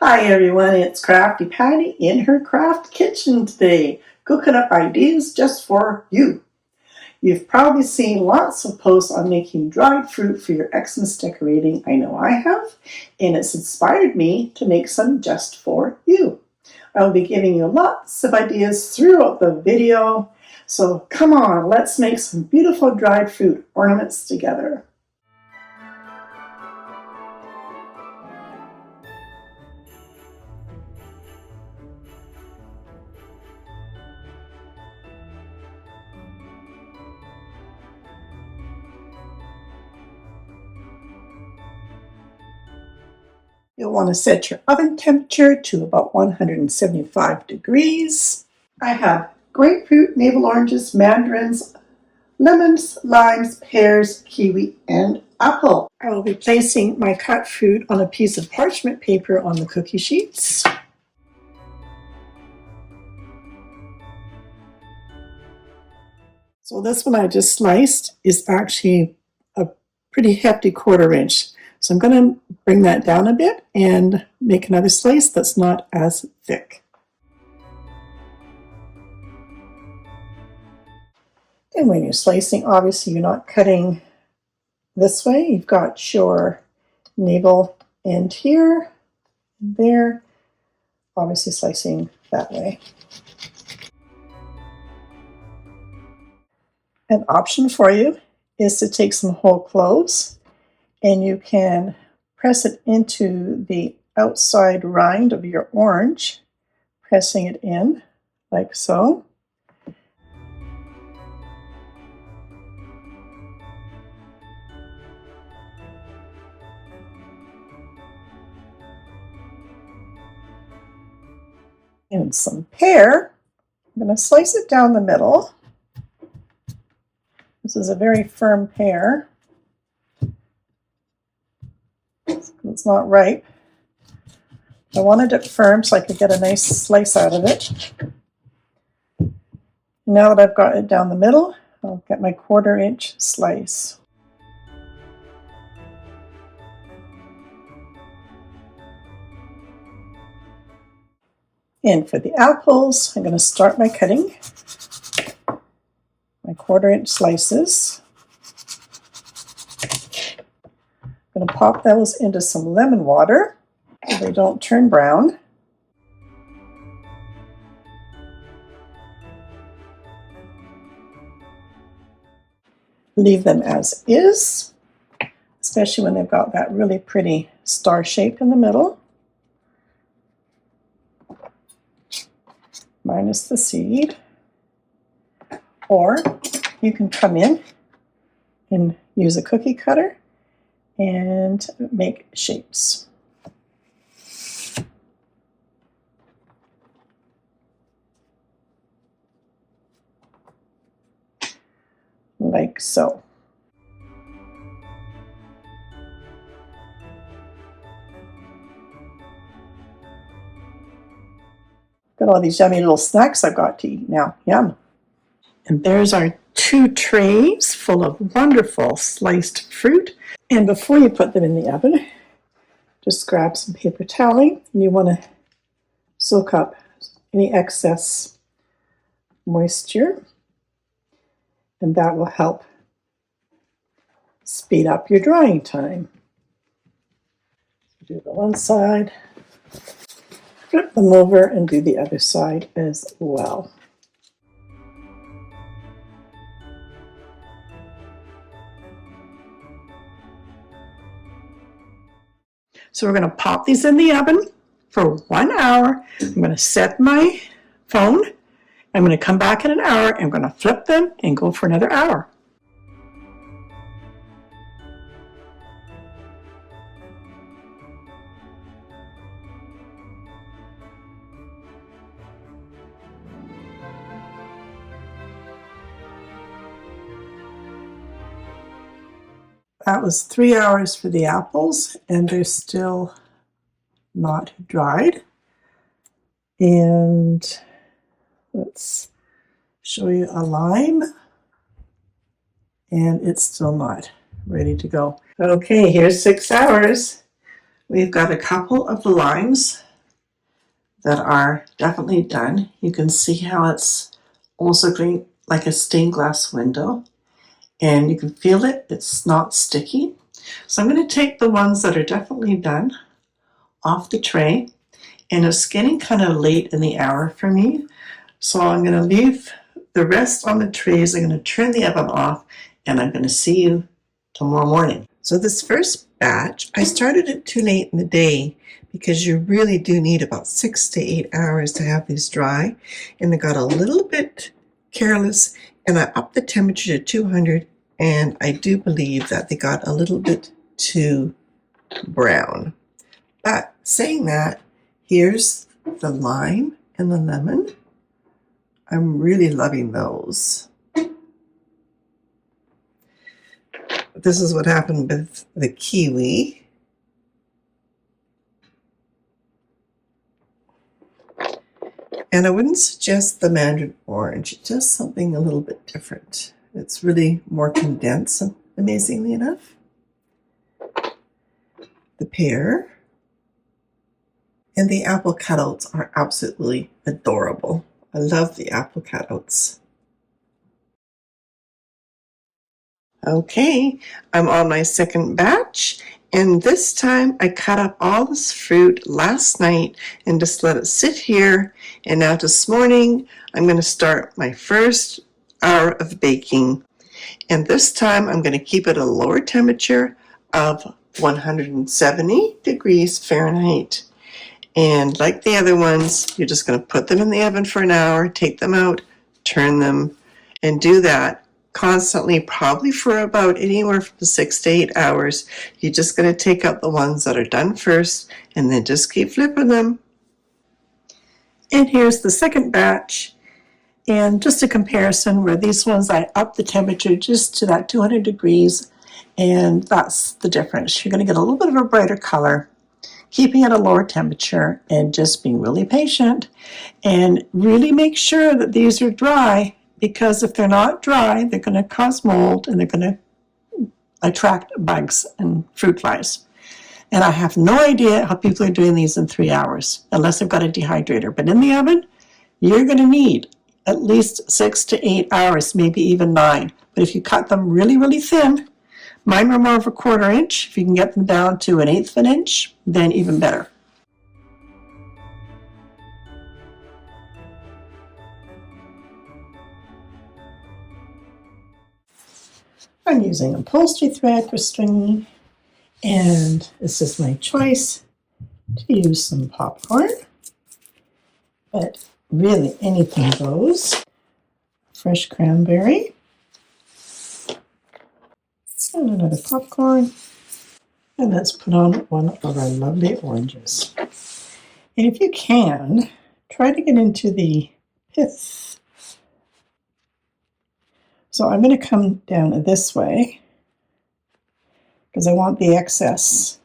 Hi everyone, it's Crafty Patti in her craft kitchen today, cooking up ideas just for you. You've probably seen lots of posts on making dried fruit for your Xmas decorating. I know I have, and it's inspired me to make some just for you. I'll be giving you lots of ideas throughout the video, so come on, let's make some beautiful dried fruit ornaments together. You'll want to set your oven temperature to about 175 degrees. I have grapefruit, navel oranges, mandarins, lemons, limes, pears, kiwi, and apple. I will be placing my cut fruit on a piece of parchment paper on the cookie sheets. So this one I just sliced is actually a pretty hefty 1/4 inch. So I'm going to bring that down a bit and make another slice that's not as thick. And when you're slicing, obviously you're not cutting this way. You've got your navel end here, and there, obviously slicing that way. An option for you is to take some whole cloves and you can press it into the outside rind of your orange, pressing it in like so. And some pear. I'm going to slice it down the middle. This is a very firm pear. It's not ripe. I wanted it firm so I could get a nice slice out of it. Now that I've got it down the middle, I'll get my 1/4 inch slice. And for the apples, I'm going to start my cutting. My 1/4 inch slices. I'm going to pop those into some lemon water so they don't turn brown. Leave them as is, especially when they've got that really pretty star shape in the middle, minus the seed. Or you can come in and use a cookie cutter and make shapes. Like so. Got all these yummy little snacks I've got to eat now. Yum. And there's our 2 trays full of wonderful sliced fruit. And before you put them in the oven, just grab some paper toweling, and you want to soak up any excess moisture, and that will help speed up your drying time. Do the one side, flip them over, and do the other side as well. So we're going to pop these in the oven for 1 hour. I'm going to set my phone. I'm going to come back in an hour. I'm going to flip them and go for another hour. That was 3 hours for the apples, and they're still not dried. And let's show you a lime, and it's still not ready to go. Okay, here's 6 hours. We've got a couple of the limes that are definitely done. You can see how it's almost looking like a stained glass window, and you can feel it. It's not sticky. So I'm going to take the ones that are definitely done off the tray, and it's getting kind of late in the hour for me. So I'm going to leave the rest on the trays. I'm going to turn the oven off, and I'm going to see you tomorrow morning. So this first batch, I started it too late in the day because you really do need about 6 to 8 hours to have these dry. And I got a little bit careless, and I upped the temperature to 200, and I do believe that they got a little bit too brown. But saying that, here's the lime and the lemon. I'm really loving those. This is what happened with the kiwi. And I wouldn't suggest the mandarin orange, just something a little bit different. It's really more condensed, amazingly enough. The pear and the apple cutouts are absolutely adorable. I love the apple cutouts. Okay, I'm on my second batch, and this time I cut up all this fruit last night and just let it sit here. And now this morning I'm going to start my first hour of baking, and this time I'm going to keep it at a lower temperature of 170 degrees Fahrenheit. And like the other ones, you're just going to put them in the oven for an hour, take them out, turn them, and do that constantly, probably for about anywhere from 6 to 8 hours. You're just going to take out the ones that are done first, and then just keep flipping them. And here's the second batch. And just a comparison, where these ones I upped the temperature just to that 200 degrees, and that's the difference. You're going to get a little bit of a brighter color, keeping at a lower temperature, and just being really patient. And really make sure that these are dry, because if they're not dry, they're going to cause mold, and they're going to attract bugs and fruit flies. And I have no idea how people are doing these in 3 hours, unless they've got a dehydrator. But in the oven, you're going to need at least 6 to 8 hours, maybe even 9. But if you cut them really, really thin, mine were more of a 1/4 inch. If you can get them down to 1/8 of an inch, then even better. I'm using upholstery thread for stringing, and this is my choice to use some popcorn, but really anything goes. Fresh cranberry, and another popcorn, and let's put on one of our lovely oranges. And if you can, try to get into the pith. So I'm going to come down this way, because I want the excess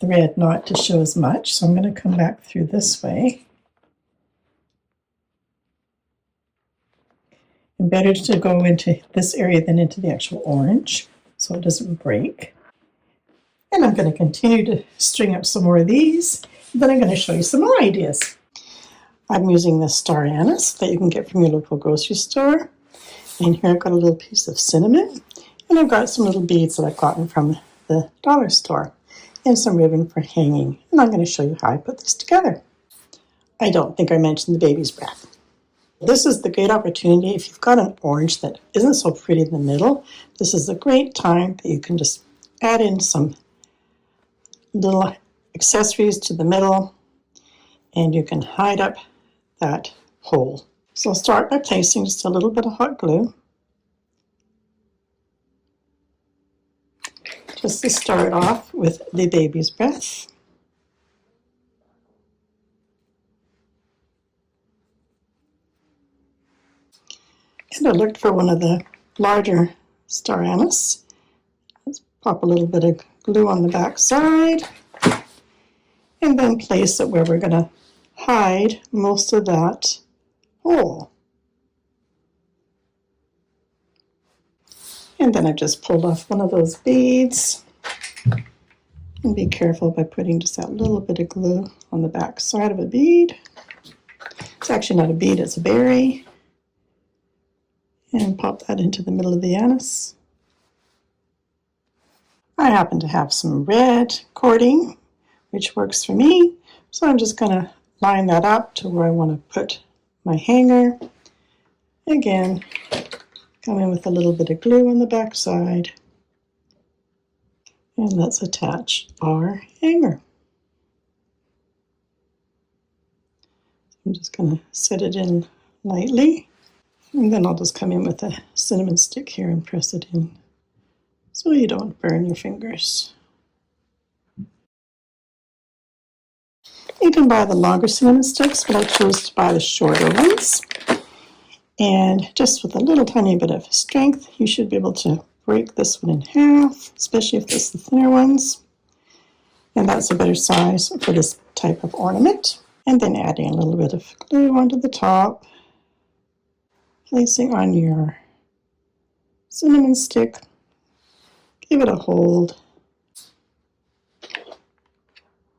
thread not to show as much. So I'm going to come back through this way. And better to go into this area than into the actual orange, so it doesn't break. And I'm going to continue to string up some more of these. Then I'm going to show you some more ideas. I'm using the star anise that you can get from your local grocery store. And here I've got a little piece of cinnamon. And I've got some little beads that I've gotten from the dollar store. And some ribbon for hanging. And I'm going to show you how I put this together. I don't think I mentioned the baby's breath. This is the great opportunity. If you've got an orange that isn't so pretty in the middle, this is a great time that you can just add in some little accessories to the middle, and you can hide up that hole. So I'll start by placing just a little bit of hot glue, just to start off with the baby's breath. And I looked for one of the larger star anise. Let's pop a little bit of glue on the back side, and then place it where we're going to hide most of that hole. And then I've just pulled off one of those beads, And be careful by putting just that little bit of glue on the back side of a bead. It's actually not a bead, it's a berry. And pop that into the middle of the anise. I happen to have some red cording, which works for me. So I'm just going to line that up to where I want to put my hanger. Again, come in with a little bit of glue on the back side. And let's attach our hanger. I'm just going to set it in lightly. And then I'll just come in with a cinnamon stick here and press it in so you don't burn your fingers. You can buy the longer cinnamon sticks, but I chose to buy the shorter ones. And just with a little tiny bit of strength, you should be able to break this one in half, especially if it's the thinner ones. And that's a better size for this type of ornament. And then adding a little bit of glue onto the top, placing on your cinnamon stick, give it a hold,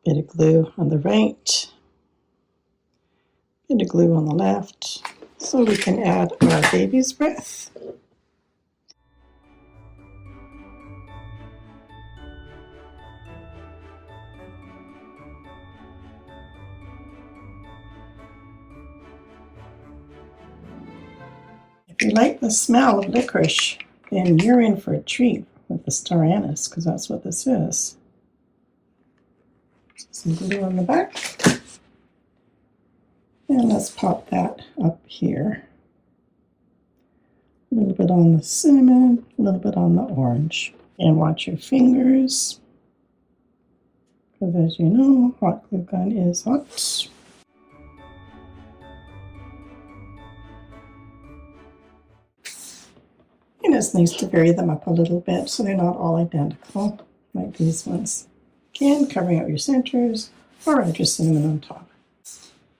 bit of glue on the right, bit of glue on the left, so we can add our baby's breath. If you like the smell of licorice, then you're in for a treat with the star anise, because that's what this is. Some glue on the back. And let's pop that up here. A little bit on the cinnamon, a little bit on the orange. And watch your fingers, because as you know, hot glue gun is hot. And it's nice to vary them up a little bit so they're not all identical, like these ones. Again, covering up your centers, or add your cinnamon on top.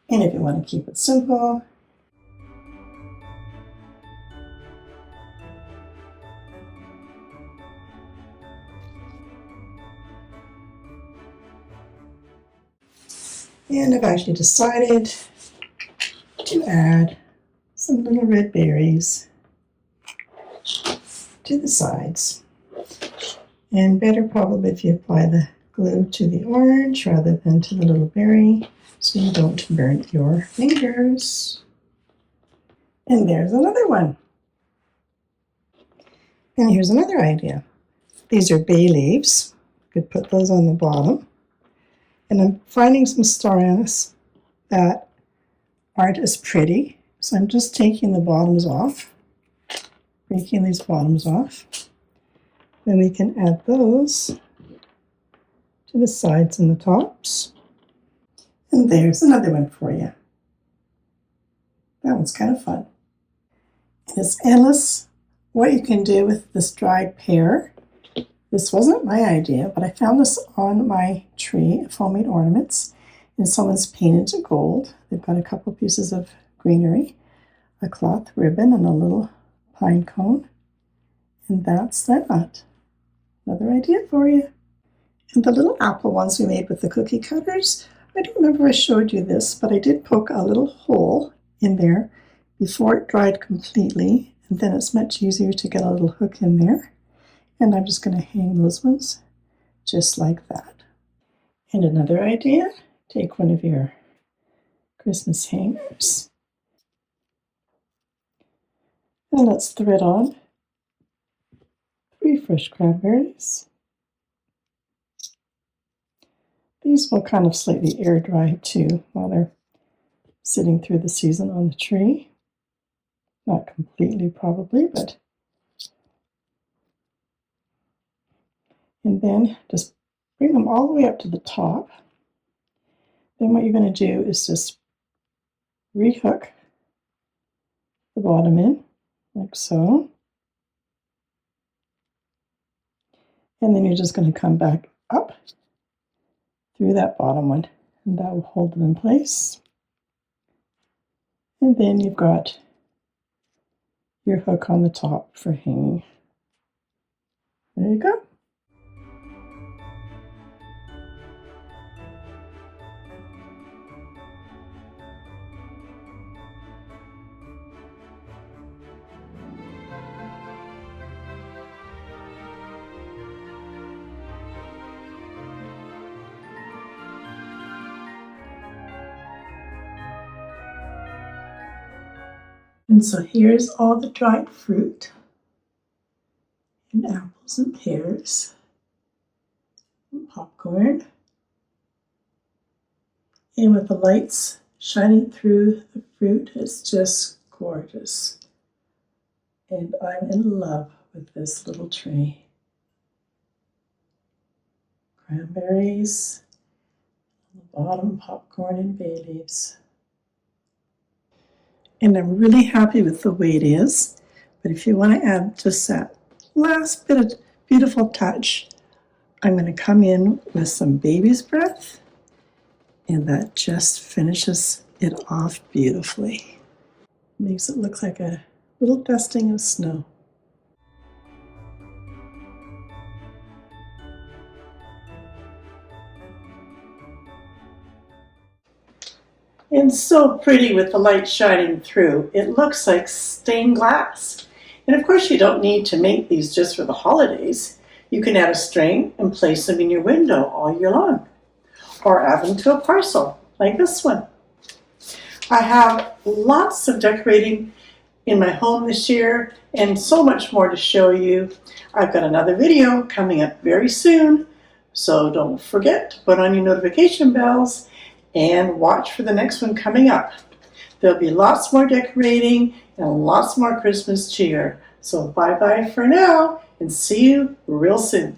And if you want to keep it simple, and I've actually decided to add some little red berries to the sides. And better probably if you apply the glue to the orange rather than to the little berry, so you don't burn your fingers. And there's another one. And here's another idea. These are bay leaves. You could put those on the bottom. And I'm finding some star anise that aren't as pretty. So I'm just taking the bottoms off, breaking these bottoms off. Then we can add those to the sides and the tops. And there's another one for you. That one's kind of fun. And it's endless what you can do with this dried pear. This wasn't my idea, but I found this on my tree of homemade ornaments, and someone's painted it gold. They've got a couple pieces of greenery, a cloth ribbon, and a little pine cone. And that's that. Another idea for you. And the little apple ones we made with the cookie cutters, I don't remember if I showed you this, but I did poke a little hole in there before it dried completely, and then it's much easier to get a little hook in there. And I'm just going to hang those ones just like that. And another idea, take one of your Christmas hangers and let's thread on 3 fresh cranberries. These will kind of slightly air dry too while they're sitting through the season on the tree. Not completely probably, but. And then just bring them all the way up to the top. Then what you're going to do is just rehook the bottom in, like so. And then you're just going to come back up through that bottom one, and that will hold them in place. And then you've got your hook on the top for hanging. There you go. And so here's all the dried fruit and apples and pears and popcorn. And with the lights shining through the fruit, it's just gorgeous. And I'm in love with this little tree. Cranberries, on the bottom popcorn and bay leaves. And I'm really happy with the way it is. But if you want to add just that last bit of beautiful touch, I'm going to come in with some baby's breath, and that just finishes it off beautifully. Makes it look like a little dusting of snow. And so pretty with the light shining through. It looks like stained glass. And of course you don't need to make these just for the holidays. You can add a string and place them in your window all year long. Or add them to a parcel, like this one. I have lots of decorating in my home this year and so much more to show you. I've got another video coming up very soon, so don't forget to put on your notification bells and watch for the next one coming up. There'll be lots more decorating and lots more Christmas cheer. So bye-bye for now and see you real soon.